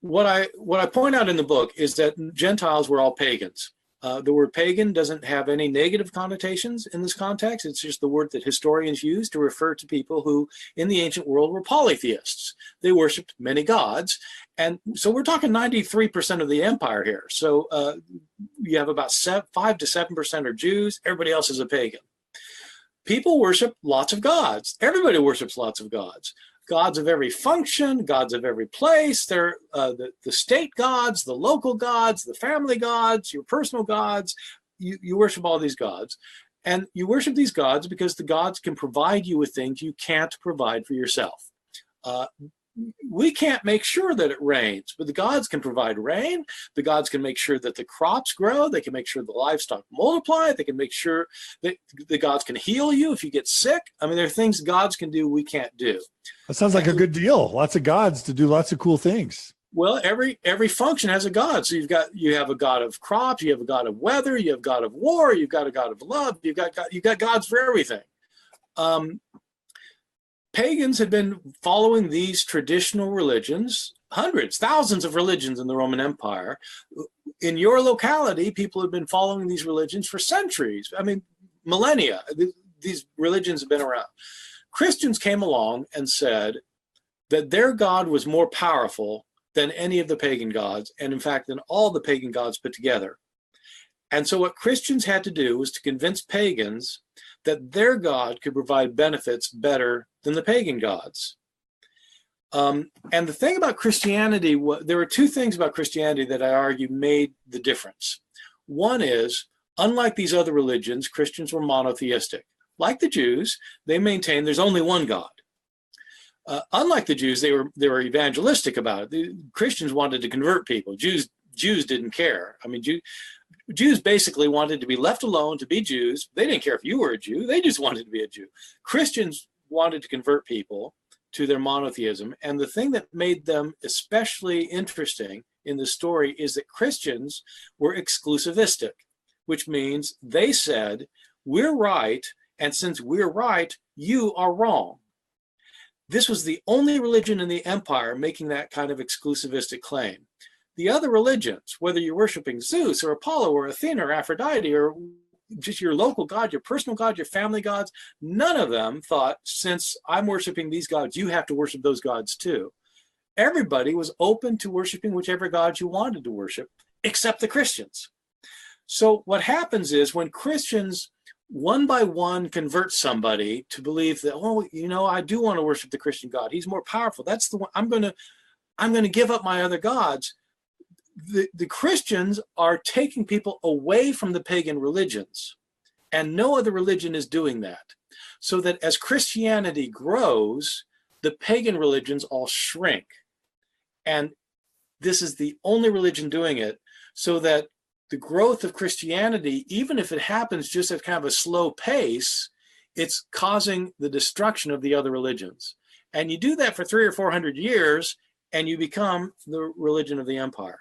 what I point out in the book is that Gentiles were all pagans. The word pagan doesn't have any negative connotations in this context. It's just the word that historians use to refer to people who, in the ancient world, were polytheists. They worshipped many gods. And so we're talking 93% of the empire here. So you have about 5 to 7% are Jews. Everybody else is a pagan. People worship lots of gods. Everybody worships lots of gods. Gods of every function, gods of every place. They're the state gods, the local gods, the family gods, your personal gods. You worship all these gods. And you worship these gods because the gods can provide you with things you can't provide for yourself. We can't make sure that it rains, but the gods can provide rain. The gods can make sure that the crops grow. They can make sure the livestock multiply. They can make sure that the gods can heal you if you get sick. I mean, there are things gods can do we can't do. That sounds like a good deal. Lots of gods to do lots of cool things. Well, every function has a god. So you have a god of crops, you have a god of weather, you have a god of war, you've got a god of love, you've got gods for everything. Pagans had been following these traditional religions, hundreds, thousands of religions in the Roman Empire. In your locality, people have been following these religions for centuries. I mean, millennia. These religions have been around. Christians came along and said that their God was more powerful than any of the pagan gods, and in fact, than all the pagan gods put together. And so what Christians had to do was to convince pagans that their God could provide benefits better than the pagan gods. And the thing about Christianity, there were two things about Christianity that I argue made the difference. One is, unlike these other religions, Christians were monotheistic. Like the Jews, they maintained there's only one God. Unlike the Jews, they were evangelistic about it. The Christians wanted to convert people. Jews didn't care. I mean, Jews basically wanted to be left alone to be Jews. They didn't care if you were a Jew. They just wanted to be a Jew. Christians wanted to convert people to their monotheism. And the thing that made them especially interesting in the story is that Christians were exclusivistic, which means they said, we're right, and since we're right, you are wrong. This was the only religion in the empire making that kind of exclusivistic claim. The other religions, whether you're worshiping Zeus or Apollo or Athena or Aphrodite or just your local god, your personal god, your family gods, none of them thought, since I'm worshiping these gods, you have to worship those gods too. Everybody was open to worshiping whichever gods you wanted to worship, except the Christians. So what happens is when Christians one by one convert somebody to believe that, oh, I do want to worship the Christian God. He's more powerful. That's the one. I'm going to give up my other gods. The Christians are taking people away from the pagan religions, and no other religion is doing that. So that as Christianity grows, the pagan religions all shrink. And this is the only religion doing it, so that the growth of Christianity, even if it happens just at kind of a slow pace, it's causing the destruction of the other religions. And you do that for 300 or 400 years, and you become the religion of the empire.